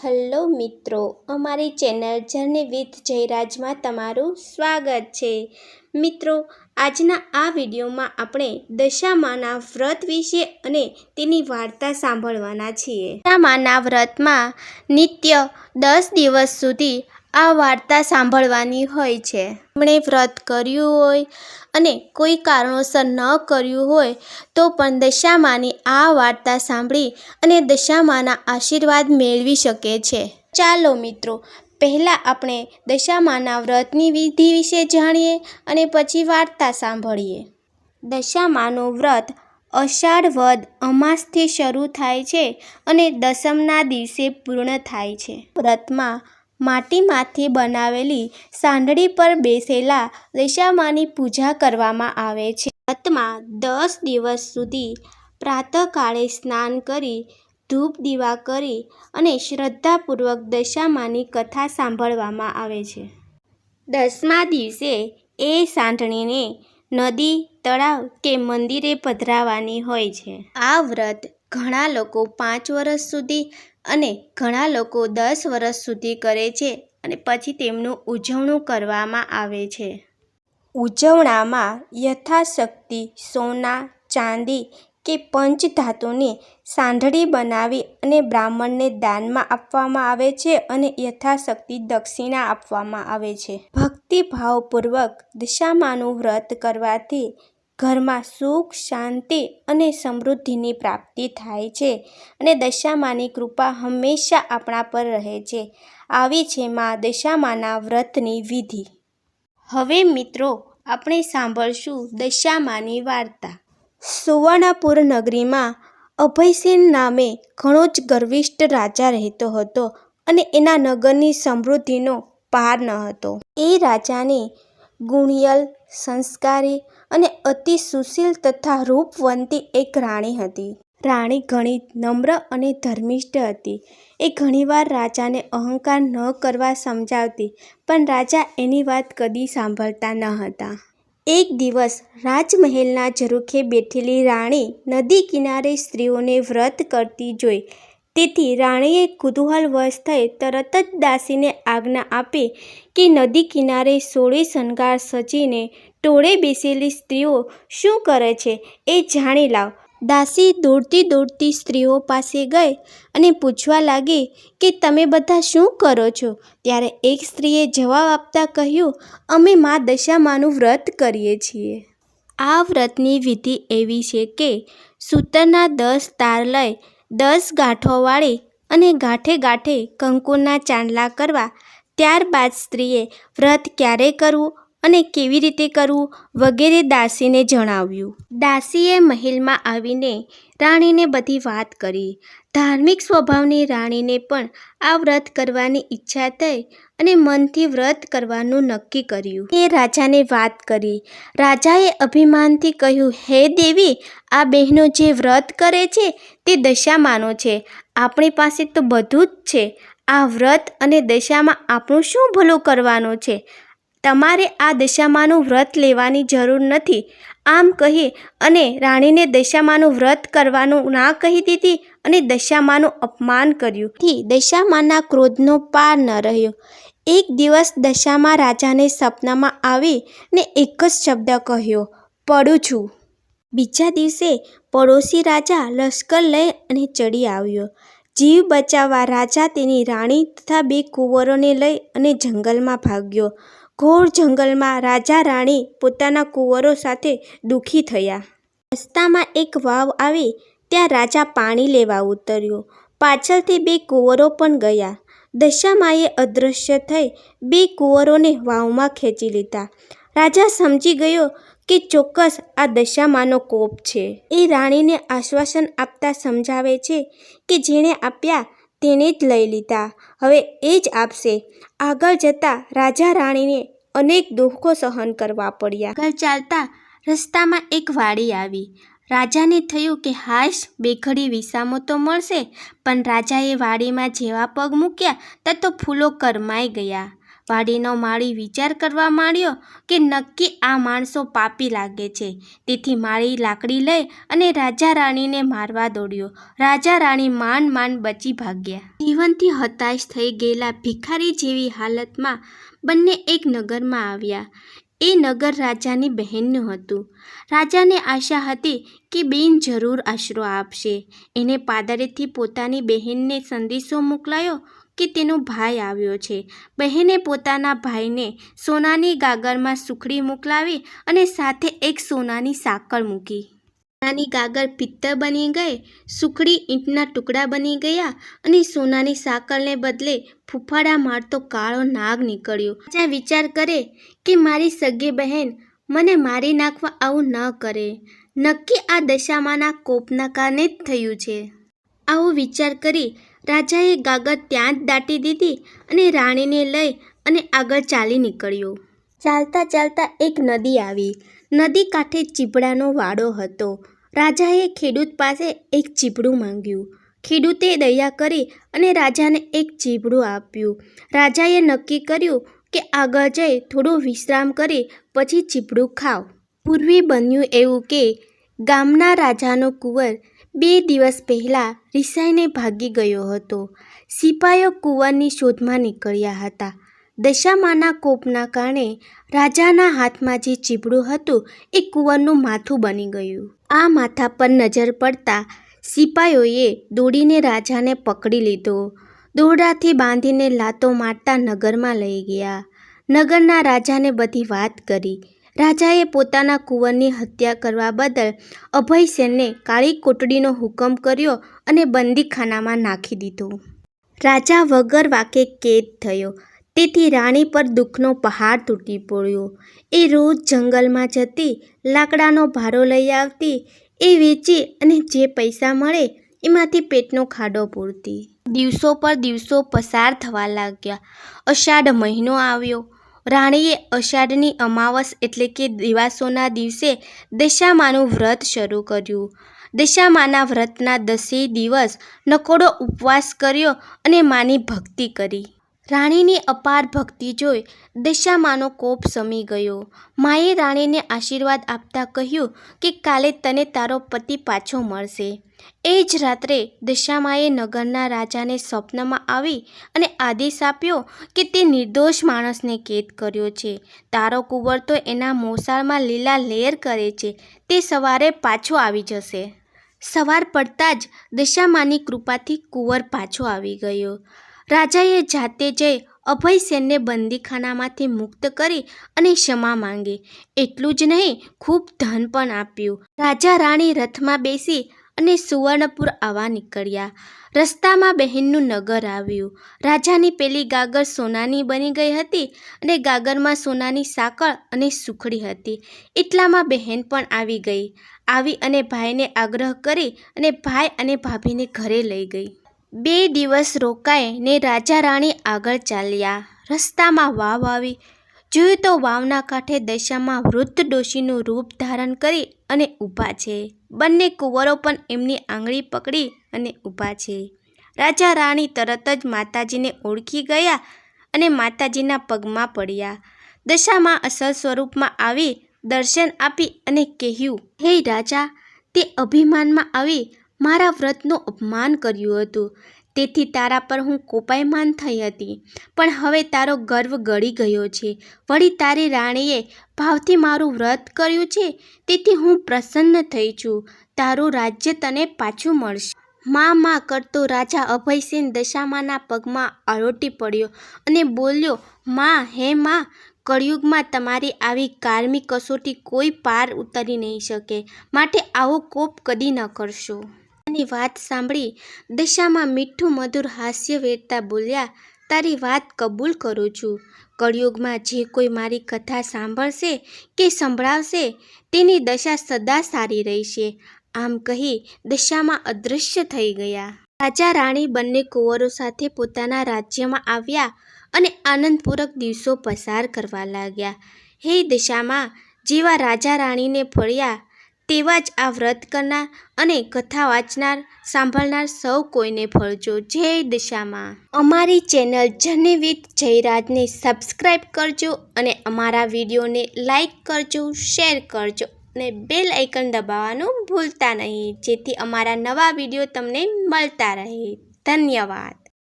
Hello મિત્રો, અમારી channel journey with જયરાજમાં તમારું સ્વાગત છે. મિત્રો, આજના આ વિડીયોમાં આપણે દશામાના વ્રત વિશે અને તેની વાર્તા સાંભળવાના છીએ. દશામાના વ્રતમાં નિત્ય 10 દિવસ સુધી આ વાર્તા સાંભળવાની હોય છે. એમણે વ્રત કર્યું હોય અને કોઈ કારણોસર ન કર્યું હોય તો પણ દશામાની આ વાર્તા સાંભળી અને દશામાના આશીર્વાદ મેળવી શકે છે. ચાલો મિત્રો, પહેલાં આપણે દશામાના વ્રતની વિધિ વિશે જાણીએ અને પછી વાર્તા સાંભળીએ. દશામાનું વ્રત અષાઢ વદ અમાસથી શરૂ થાય છે અને દસમના દિવસે પૂર્ણ થાય છે. વ્રતમાં માટીમાંથી બનાવેલી સાંઢળી પર બેસેલા દશામાની પૂજા કરવામાં આવે છે. વ્રતમાં 10 દિવસ સુધી પ્રાતઃકાળે સ્નાન કરી, ધૂપ દીવા કરી અને શ્રદ્ધાપૂર્વક દશામાની કથા સાંભળવામાં આવે છે. 10મા દિવસે એ સાંઢળીને નદી, તળાવ કે મંદિરે પધરાવવાની હોય છે. આ વ્રત ઘણા લોકો 5 વર્ષ સુધી અને ઘણા લોકો 10 વર્ષ સુધી કરે છે અને પછી તેમનું ઉજવણું કરવામાં આવે છે. ઉજવણામાં યથાશક્તિ સોના, ચાંદી કે પંચધાતુની સાંઢળી બનાવી અને બ્રાહ્મણને દાનમાં આપવામાં આવે છે અને યથાશક્તિ દક્ષિણા આપવામાં આવે છે. ભક્તિભાવપૂર્વક દશામાનું વ્રત કરવાથી ઘરમાં સુખ, શાંતિ અને સમૃદ્ધિની પ્રાપ્તિ થાય છે અને દશામાની કૃપા હંમેશા આપણા પર રહે છે. આવી છે મા દશામાના વ્રતની વિધિ. હવે મિત્રો, આપણે સાંભળશું દશામાની વાર્તા. સુવર્ણપુર નગરીમાં અભયસેન નામે ઘણો જ ગર્વિષ્ઠ રાજા રહેતો હતો અને એના નગરની સમૃદ્ધિનો પાર ન હતો. એ રાજાની ગુણિયલ, સંસ્કારી અને અતિ સુશીલ તથા રૂપવંતી એક રાણી હતી. રાણી ઘણી નમ્ર અને ધર્મિષ્ઠ હતી. એ ઘણીવાર રાજાને અહંકાર ન કરવા સમજાવતી, પણ રાજા એની વાત કદી સાંભળતા ન હતા. એક દિવસ રાજમહેલના ઝરૂખે બેઠેલી રાણી નદી કિનારે સ્ત્રીઓને વ્રત કરતી જોઈ. તેથી રાણીએ કુતૂહલવશ થઈ તરત જ દાસીને આજ્ઞા આપી કે નદી કિનારે સોળે શણગાર સજીને ટોળે બેસેલી સ્ત્રીઓ શું કરે છે એ જાણી લાવ. દાસી દોડતી દોડતી સ્ત્રીઓ પાસે ગઈ અને પૂછવા લાગી કે તમે બધા શું કરો છો? ત્યારે એક સ્ત્રીએ જવાબ આપતા કહ્યું, અમે મા દશામાનું વ્રત કરીએ છીએ. આ વ્રતની વિધિ એવી છે કે સૂતરના 10 તાર લઈ 10 ગાંઠો વાળી અને ગાંઠે ગાંઠે કંકુના ચાંદલા કરવા. ત્યારબાદ સ્ત્રીએ વ્રત ક્યારે કરવું અને કેવી રીતે કરવું વગેરે દાસીને જણાવ્યું. દાસીએ મહેલમાં આવીને રાણીને બધી વાત કરી. ધાર્મિક સ્વભાવની રાણીને પણ આ વ્રત કરવાની ઈચ્છા થઈ અને મનથી વ્રત કરવાનું નક્કી કર્યું. એ રાજાને વાત કરી. રાજાએ અભિમાનથી કહ્યું, હે દેવી, આ બહેનો જે વ્રત કરે છે તે દશામાનો છે. આપણી પાસે તો બધું જ છે. આ વ્રત અને દશામાં આપણું શું ભલું કરવાનું છે? તમારે આ દશામાનું વ્રત લેવાની જરૂર નથી. આમ કહી અને રાણીને દશામાનું વ્રત કરવાનું ના કહી દીધી અને દશામાનું અપમાન કર્યું. થી દશામાના ક્રોધનો પાર ન રહ્યો. એક દિવસ દશામા રાજાને સપનામાં આવી ને એક જ શબ્દ કહ્યો, પડું છું. બીજા દિવસે પડોશી રાજા લશ્કર લઈ અને ચડી આવ્યો. જીવ બચાવવા રાજા તેની રાણી તથા 2 કુંવરોને લઈ અને જંગલમાં ભાગ્યો. ઘોર જંગલમાં રાજા રાણી પોતાના કુંવરો સાથે દુઃખી થયા. રસ્તામાં એક વાવ આવી. ત્યાં રાજા પાણી લેવા ઉતર્યો. પાછળથી 2 કુંવરો પણ ગયા. દશામાએ અદૃશ્ય થઈ 2 કુંવરોને વાવમાં ખેંચી લીધા. રાજા સમજી ગયો કે ચોક્કસ આ દશામાનો કોપ છે. એ રાણીને આશ્વાસન આપતા સમજાવે છે કે જેણે આપ્યા તેણે જ લઈ લીધા, હવે એ જ આપશે. આગળ જતાં રાજા રાણીને અનેક દુઃખો સહન કરવા પડ્યા. આગળ ચાલતા રસ્તામાં એક વાડી આવી. રાજાને થયું કે હાશ, 2 ઘડી વિસામો તો મળશે. પણ રાજાએ વાડીમાં જેવા પગ મૂક્યા ત્યાં તો ફૂલો કરમાઈ ગયા. વાડીનો માળી વિચાર કરવા માંડ્યો કે નક્કી આ માણસો પાપી લાગે છે. તેથી માળી લાકડી લઈ અને રાજા રાણીને મારવા દોડ્યો. રાજા રાણી માંડ બચી ભાગ્યા. જીવનથી હતાશ થઈ ગયેલા ભિખારી જેવી હાલતમાં બંને એક નગરમાં આવ્યા. એ નગર રાજાની બહેનનું હતું. રાજાને આશા હતી કે બેન જરૂર આશરો આપશે. એને પાદરેથી પોતાની બહેનને સંદેશો મોકલાયો કે તેનો ભાઈ આવ્યો છે. બહેને પોતાના ભાઈને સોનાની ગાગરમાં સુખડી મોકલાવી અને સાથે એક સોનાની સાંકળ મૂકી. સોનાની ગાગર પિત્તળ બની ગઈ, સુખડી ઈંટના ટુકડા બની ગયા અને સોનાની સાંકળને બદલે ફૂફાડા મારતો કાળો નાગ નીકળ્યો. રાજા વિચાર કરે કે મારી સગી બહેન મને મારી નાખવા આવું ન કરે. નક્કી આ દશામાના કોપના કારણે જ થયું છે. આવો વિચાર કરી રાજાએ ગાગર ત્યાં જ દાટી દીધી અને રાણીને લઈ અને આગળ ચાલી નીકળ્યો. ચાલતા ચાલતા એક નદી આવી. નદી કાંઠે ચીભડાનો વાડો હતો. રાજાએ ખેડૂત પાસે એક ચીભડું માંગ્યું. ખેડૂતે દયા કરી અને રાજાને એક ચીભડું આપ્યું. રાજાએ નક્કી કર્યું કે આગળ જઈ થોડો વિશ્રામ કરી પછી ચીભડું ખાવ. પૂર્વે બન્યું એવું કે ગામના રાજાનો કુંવર 2 દિવસ પહેલાં રિસાઈને ભાગી ગયો હતો. સિપાઈઓ કુંવરની શોધમાં નીકળ્યા હતા. દશામાના કોપના કારણે રાજાના હાથમાં જે ચીભડું હતું એ કુંવરનું માથું બની ગયું. આ માથા પર નજર પડતા સિપાઈઓએ દોડીને રાજાને પકડી લીધો. દોરડાથી બાંધીને લાતો મારતા નગરમાં લઈ ગયા. નગરના રાજાને બધી વાત કરી. રાજાએ પોતાના કુંવરની હત્યા કરવા બદલ અભયસેનને કાળી કોટડીનો હુકમ કર્યો અને બંદીખાનામાં નાખી દીધો. રાજા વગર વાંકે કેદ થયો. તેથી રાણી પર દુઃખનો પહાડ તૂટી પડ્યો. એ રોજ જંગલમાં જતી, લાકડાનો ભારો લઈ આવતી, એ વેચી અને જે પૈસા મળે એમાંથી પેટનો ખાડો પૂરતી. દિવસો પર દિવસો પસાર થવા લાગ્યા. અષાઢ મહિનો આવ્યો. રાણીએ અષાઢની અમાવસ એટલે કે દિવાસોના દિવસે દશામાનું વ્રત શરૂ કર્યું. દશામાના વ્રતના 10 દિવસ નકોડો ઉપવાસ કર્યો અને માની ભક્તિ કરી. રાણીની અપાર ભક્તિ જોઈ દશામાનો કોપ શમી ગયો. માએ રાણીને આશીર્વાદ આપતા કહ્યું કે કાલે તને તારો પતિ પાછો મળશે. એ જ રાત્રે દશામાએ નગરના રાજાને સ્વપ્નમાં આવી અને આદેશ આપ્યો કે તે નિર્દોષ માણસને કેદ કર્યો છે. તારો કુંવર તો એના મોસાળમાં લીલા લહેર કરે છે. તે સવારે પાછો આવી જશે. સવાર પડતાં જ દશામાની કૃપાથી કુંવર પાછો આવી ગયો. રાજાએ જાતે જઈ અભયસેનને બંદીખાનામાંથી મુક્ત કરી અને ક્ષમા માંગી. એટલું જ નહીં, ખૂબ ધન પણ આપ્યું. રાજા રાણી રથમાં બેસી અને સુવર્ણપુર આવવા નીકળ્યા. રસ્તામાં બહેનનું નગર આવ્યું. રાજાની પેલી ગાગર સોનાની બની ગઈ હતી અને ગાગરમાં સોનાની સાંકળ અને સુખડી હતી. એટલામાં બહેન પણ આવી ગઈ. આવી અને ભાઈને આગ્રહ કરી અને ભાઈ અને ભાભીને ઘરે લઈ ગઈ. 2 દિવસ રોકાય ને રાજા રાણી આગળ ચાલ્યા. રસ્તામાં વાવ આવી. જોયું તો વાવના કાંઠે દશામાં વૃદ્ધ ડોશીનું રૂપ ધારણ કરી અને ઊભા છે. બંને કુંવરો પણ એમની આંગળી પકડી અને ઊભા છે. રાજા રાણી તરત જ માતાજીને ઓળખી ગયા અને માતાજીના પગમાં પડ્યા. દશામાં અસલ સ્વરૂપમાં આવી દર્શન આપી અને કહ્યું, હે રાજા, તે અભિમાનમાં આવી મારા વ્રતનું અપમાન કર્યું હતું. તેથી તારા પર હું કોપાયમાન થઈ હતી. પણ હવે તારો ગર્વ ગળી ગયો છે. વળી તારી રાણીએ ભાવથી મારું વ્રત કર્યું છે, તેથી હું પ્રસન્ન થઈ છું. તારું રાજ્ય તને પાછું મળશે. માં કરતો રાજા અભયસેન દશામાના પગમાં આળોટી પડ્યો અને બોલ્યો, માં, હે માં, કળિયુગમાં તમારી આવી કારમી કસોટી કોઈ પાર ઉતારી નહીં શકે. માટે આવો કોપ કદી ન કરશો. ની વાત સાંભળી દશામાં મીઠું મધુર હાસ્ય વેરતા બોલ્યા, તારી વાત કબૂલ કરું છું. કળિયુગમાં જે કોઈ મારી કથા સાંભળશે કે સંભળાવશે તેની દશા સદા સારી રહેશે. આમ કહી દશામાં અદૃશ્ય થઈ ગયા. રાજા રાણી બંને કુંવરો સાથે પોતાના રાજ્યમાં આવ્યા અને આનંદપૂર્વક દિવસો પસાર કરવા લાગ્યા. હે દશામાં જેવા રાજા રાણીને ફળ્યા તેવા જ આ વ્રત કરનાર અને કથા વાંચનાર સાંભળનાર સૌ કોઈને ફળજો. જય દશામાં. અમારી ચેનલ જર્ની વિથ જયરાજને સબસ્ક્રાઈબ કરજો અને અમારા વિડીયોને લાઈક કરજો, શેર કરજો અને બેલ આઇકન દબાવવાનું ભૂલતા નહીં, જેથી અમારા નવા વિડીયો તમને મળતા રહે. ધન્યવાદ.